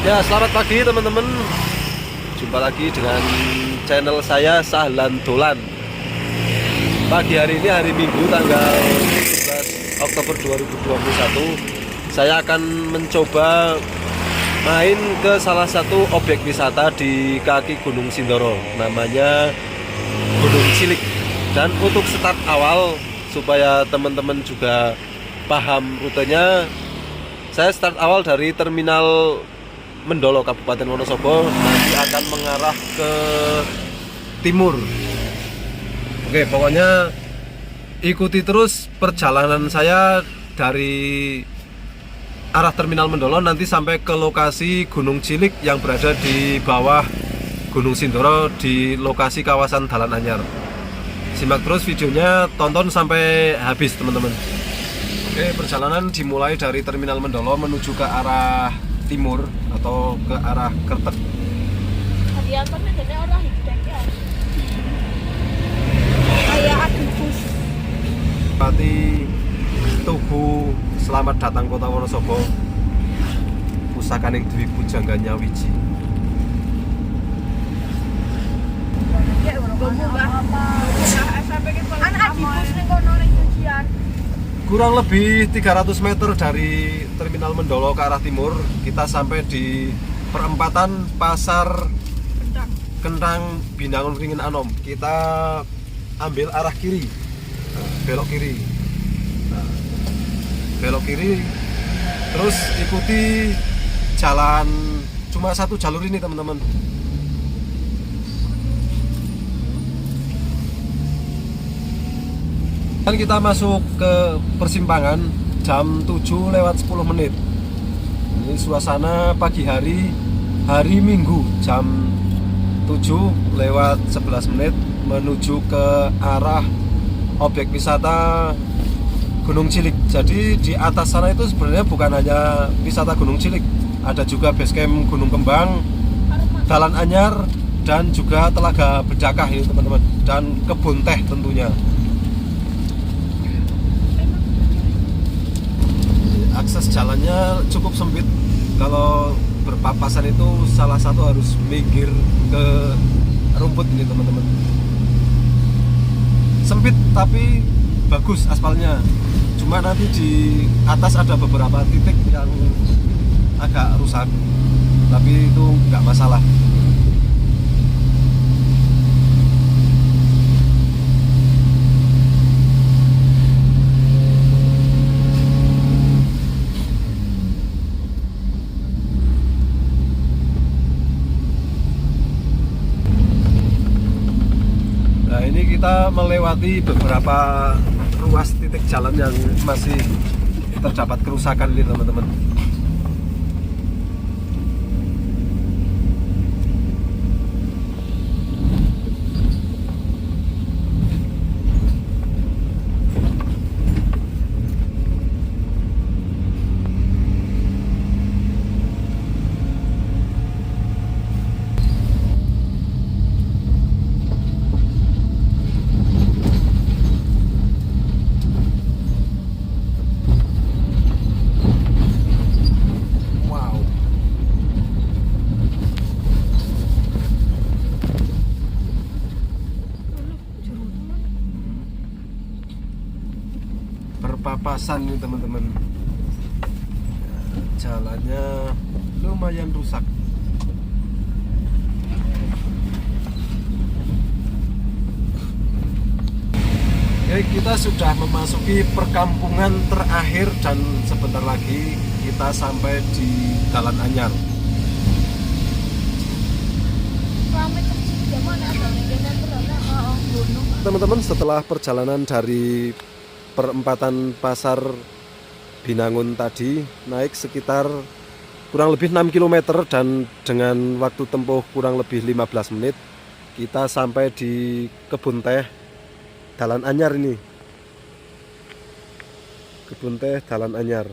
Ya, selamat pagi teman-teman. Jumpa lagi dengan channel saya Sahlan Dolan. Pagi hari ini hari Minggu tanggal 17 Oktober 2021. Saya akan mencoba main ke salah satu objek wisata di kaki Gunung Sindoro, namanya Gunung Cilik. Dan untuk start awal supaya teman-teman juga paham rutenya, saya start awal dari terminal Mendolo Kabupaten Wonosobo, nanti akan mengarah ke timur. Oke, pokoknya ikuti terus perjalanan saya dari arah terminal Mendolo nanti sampai ke lokasi Gunung Cilik yang berada di bawah Gunung Sindoro di lokasi kawasan Dalan Anyar. Simak terus videonya, tonton sampai habis teman-teman. Oke, perjalanan dimulai dari terminal Mendolo menuju ke arah timur atau ke arah Kertek. Pati Tugu, selamat datang kota Wonosobo. Pusakaning Dwi Pujangganya Wiji. Kurang lebih 300 meter dari terminal Mendolo ke arah timur, kita sampai di perempatan Pasar Kentang Binangun Ringin Anom. Kita ambil arah kiri, belok kiri, belok kiri, terus ikuti jalan, cuma satu jalur ini teman-teman. Dan kita masuk ke persimpangan jam 7 lewat 10 menit. Ini suasana pagi hari, hari Minggu jam 7 lewat 11 menit menuju ke arah objek wisata Gunung Cilik. Jadi di atas sana itu sebenarnya bukan hanya wisata Gunung Cilik, ada juga basecamp Gunung Kembang, Dalan Anyar, dan juga Telaga Bedakah ya teman-teman, dan kebun teh tentunya. Akses jalannya cukup sempit. Kalau berpapasan itu salah satu harus minggir ke rumput ini teman-teman. Sempit tapi bagus aspalnya. Cuma nanti di atas ada beberapa titik yang agak rusak, tapi itu nggak masalah. Ini kita melewati beberapa ruas titik jalan yang masih terdapat kerusakan ini teman-teman. Perpapasan nih teman-teman, jalannya lumayan rusak. Oke, kita sudah memasuki perkampungan terakhir dan sebentar lagi kita sampai di Dalan Anyar. Teman-teman, setelah perjalanan dari perempatan Pasar Binangun tadi naik sekitar kurang lebih 6 km dan dengan waktu tempuh kurang lebih 15 menit kita sampai di kebun teh Dalan Anyar ini. Kebun teh Dalan Anyar.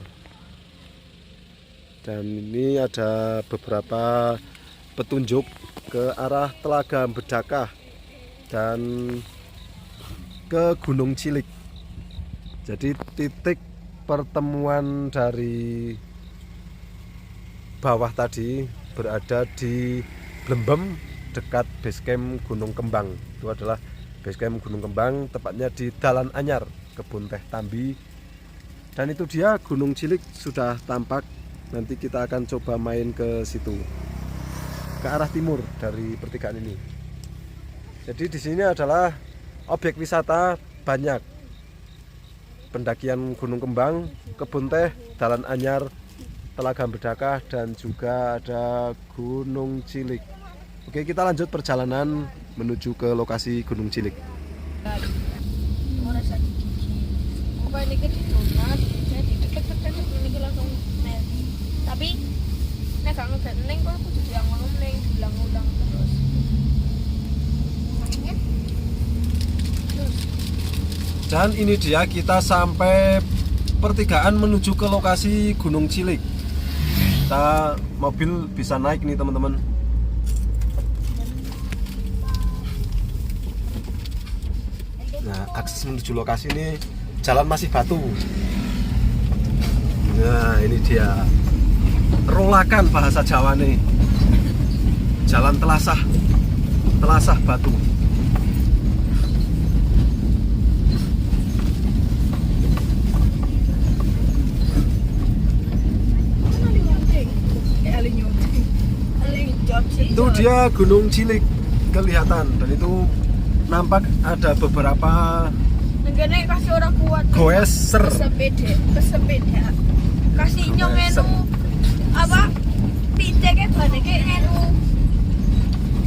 Dan ini ada beberapa petunjuk ke arah Telaga Bedakah dan ke Gunung Cilik. Jadi titik pertemuan dari bawah tadi berada di Blembem dekat basecamp Gunung Kembang. Itu adalah basecamp Gunung Kembang, tepatnya di Dalan Anyar, Kebun Teh Tambi. Dan itu dia Gunung Cilik sudah tampak. Nanti kita akan coba main ke situ, ke arah timur dari pertigaan ini. Jadi di sini adalah objek wisata banyak. Pendakian Gunung Kembang, Kebun Teh, Dalan Anyar, Telaga Bedakah, dan juga ada Gunung Cilik. Oke, kita lanjut perjalanan menuju ke lokasi Gunung Cilik. Tapi nek gak ngegat neng kok kudu diulang neng, diulang-ulang terus. Dan ini dia, kita sampai pertigaan menuju ke lokasi Gunung Cilik. Kita mobil bisa naik nih teman-teman. Nah, akses menuju lokasi ini jalan masih batu. Nah, ini dia rolakan bahasa Jawa nih. Jalan telasah batu. Itu dia Gunung Cilik kelihatan, dan itu nampak ada beberapa Nenggene kasih orang kuat. goeser. Pesepeda. Kasih nyong enu apa? Piteke baneke enu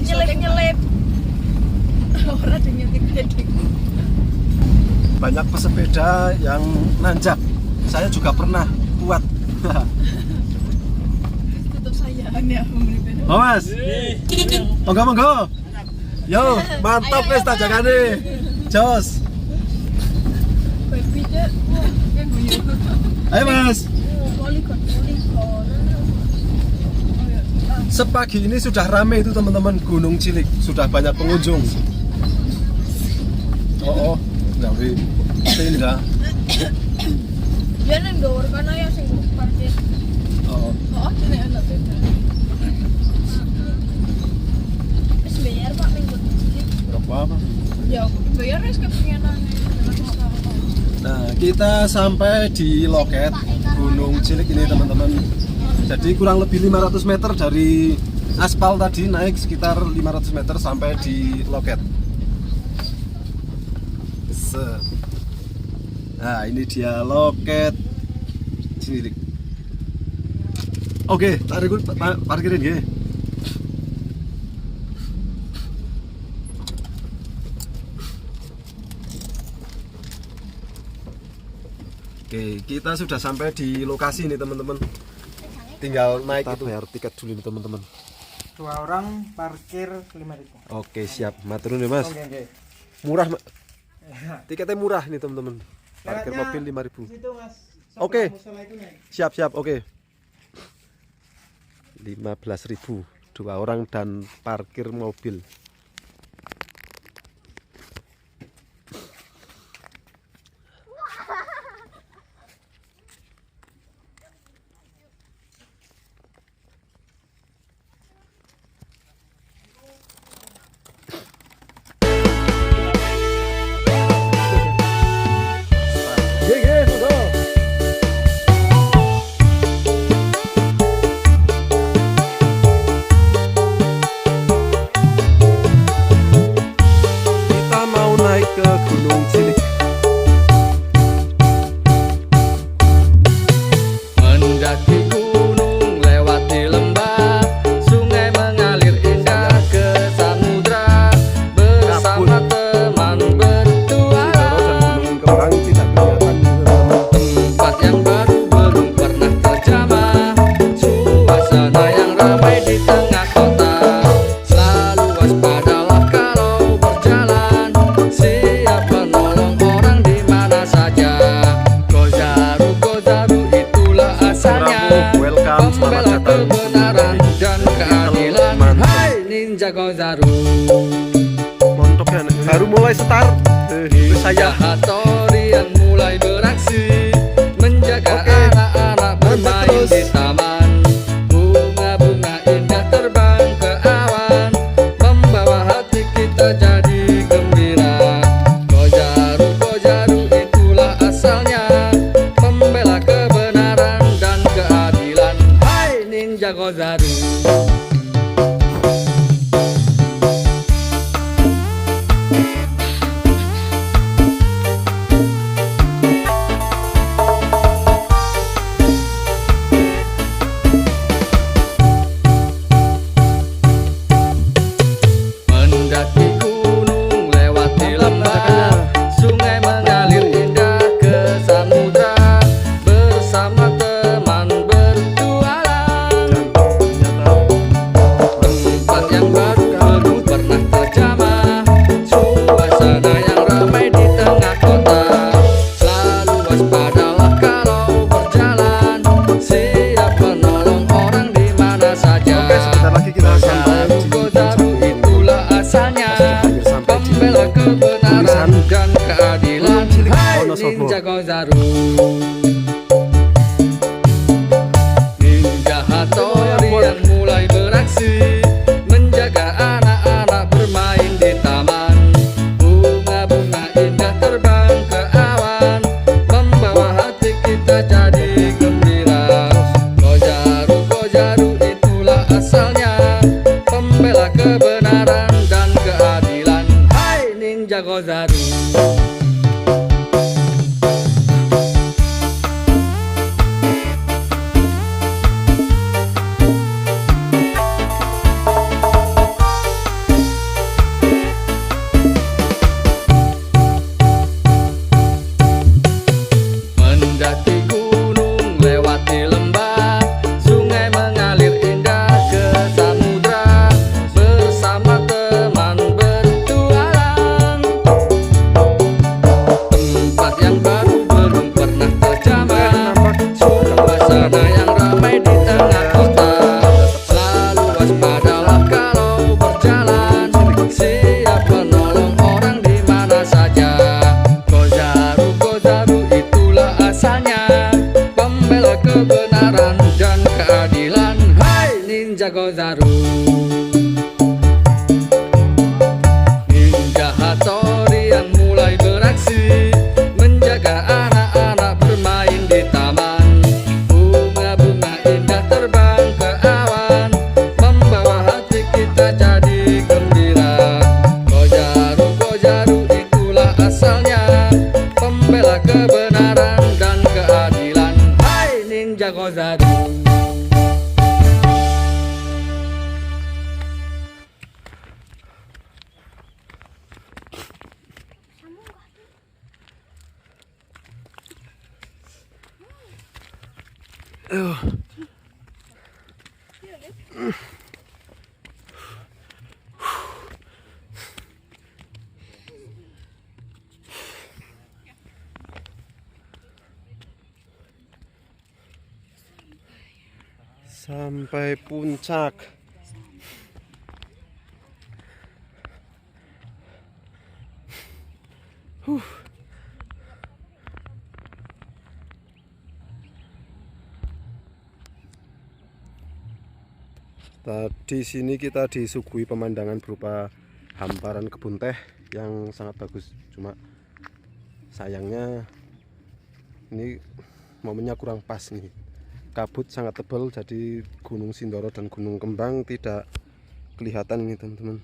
nyelip-nyelip. Ora nyetik-nyetik. Banyak pesepeda yang nanjak. Saya juga pernah kuat. Tutup sayaan ya. Oh mas, monggo. Yo, mantap wes tajangane. Jos. Ayo mas. Sepagi ini sudah ramai itu teman-teman, Gunung Cilik sudah banyak pengunjung. Oh, nggak pindah. Dia nang ndawur kana ya sing parkir. Oh, Nek anak beda. Wis bayar Pak minggu. berapa apa? Ya, bayar wis kepengenane. Nah, kita sampai di loket Gunung Cilik ini teman-teman. Jadi kurang lebih 500 meter dari aspal tadi, naik sekitar 500 meter sampai di loket. Nah, ini dia loket Cilik. Oke, tarik parkirin ya. Oke, kita sudah sampai di lokasi ini teman-teman. Tinggal naik itu. Bayar tiket dulu nih teman-teman. 2 orang parkir 5.000. Oke, siap. Matur nuwun Mas. Oke. Murah, tiketnya murah nih teman-teman. Parkir mobil 5.000. Situ Mas. Oke. Musola itu naik. Siap, oke. 15.000 2 orang dan parkir mobil. Gozaru Mantap ya, baru mulai start. Saya Hatori yang mulai beraksi menjaga anak-anak bermain di taman. Bunga-bunga indah Ninja Kozaru. Mendaki gunung, lewati lembah, sungai mengalir indah ke samudra, bersama teman bertualang. Tempat yang baru belum pernah terjamah, suasana yang ramai di tengah kota. Selalu waspadalah kalau berjalan, siap menolong orang di mana saja. Oke, sebentar lagi kita sampai Kozaru itulah asalnya, pembela kebenaran dan keadilan. Hai Ninja Kozaru. Ninja Hattori yang mulai beraksi, menjaga anak-anak bermain di taman. Bunga-bunga indah terbang ke awan, membawa hati kita jadi gembira. Kozaru, Kozaru itulah asalnya, pembela kebenaran dan keadilan. Hai Ninja Kozaru. Mendaki gunung, lewati lembah, sungai mengalir indah ke samudra, bersama teman bertualang. Tempat yang baru belum pernah terjamah, suasana yang ramai di tengah kota. Selalu waspadalah kalau berjalan, siap menolong orang di mana saja. Kozaru, Kozaru itulah asalnya, pembela kebenaran dan keadilan. Hai Ninja Kozaru. Ninja Hattori yang mulai beraksi, menjaga anak-anak bermain di taman. Bunga-bunga indah terbang ke awan, membawa hati kita jadi gembira. Kozaru, Kozaru itulah asalnya, pembela kebenaran dan keadilan. Hai Ninja Kozaru. sampai puncak. Di sini kita disuguhi pemandangan berupa hamparan kebun teh yang sangat bagus. Cuma sayangnya ini momennya kurang pas nih. Kabut sangat tebal, jadi Gunung Sindoro dan Gunung Kembang tidak kelihatan ini teman-teman.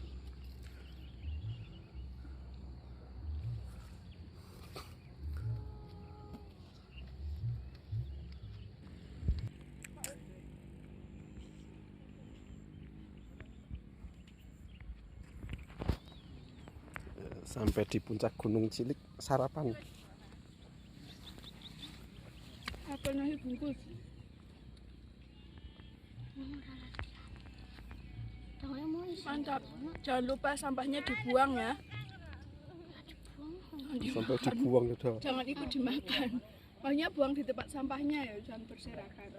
Sampai di puncak Gunung Cilik sarapan. Apa nasi bungkus? Mantap. Jangan lupa sampahnya dibuang ya. Sampai dibuang udah. Jangan ikut dimakan. Makanya buang di tempat sampahnya ya, jangan berserakan.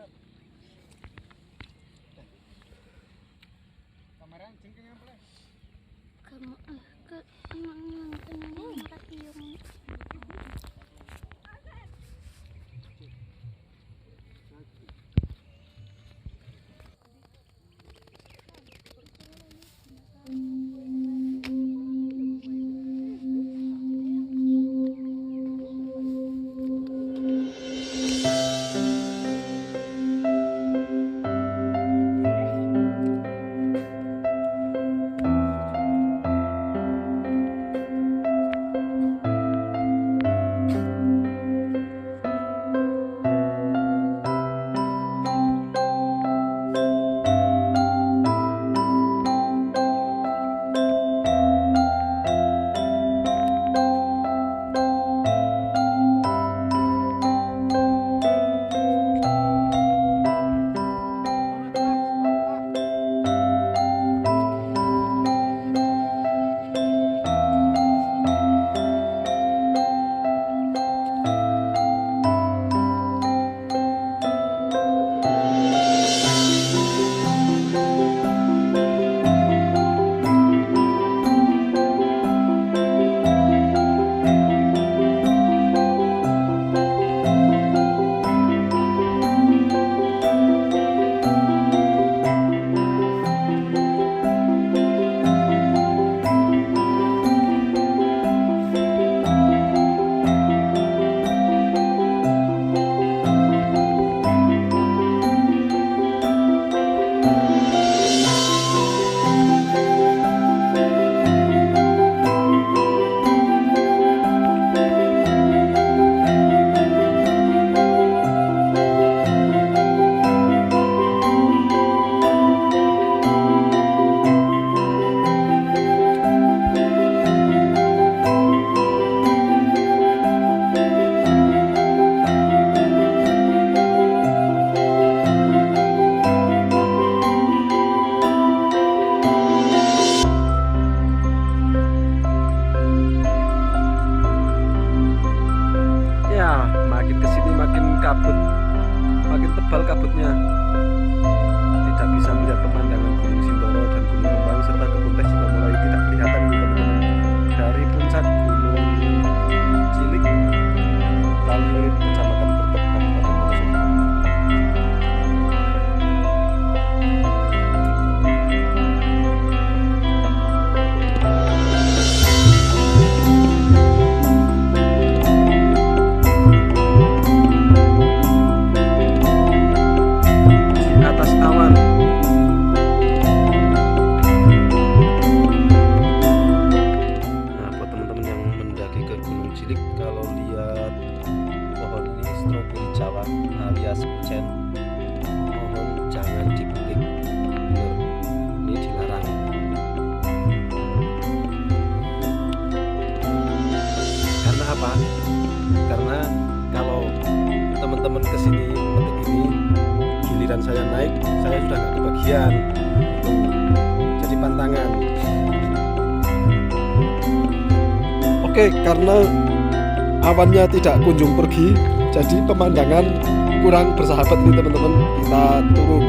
atas awan. Nah, buat teman-teman yang mendaki ke Gunung Cilik, kalau lihat pohon ini stroberi Jawa alias kucen, mohon jangan dipetik. Bener, ini dilarang. Karena apa? Karena kalau teman-teman kesini memetik ini, giliran saya naik, saya sudah nggak kebagian. Jadi pantangan. Oke, karena awannya tidak kunjung pergi, jadi pemandangan kurang bersahabat nih teman-teman. Kita turun.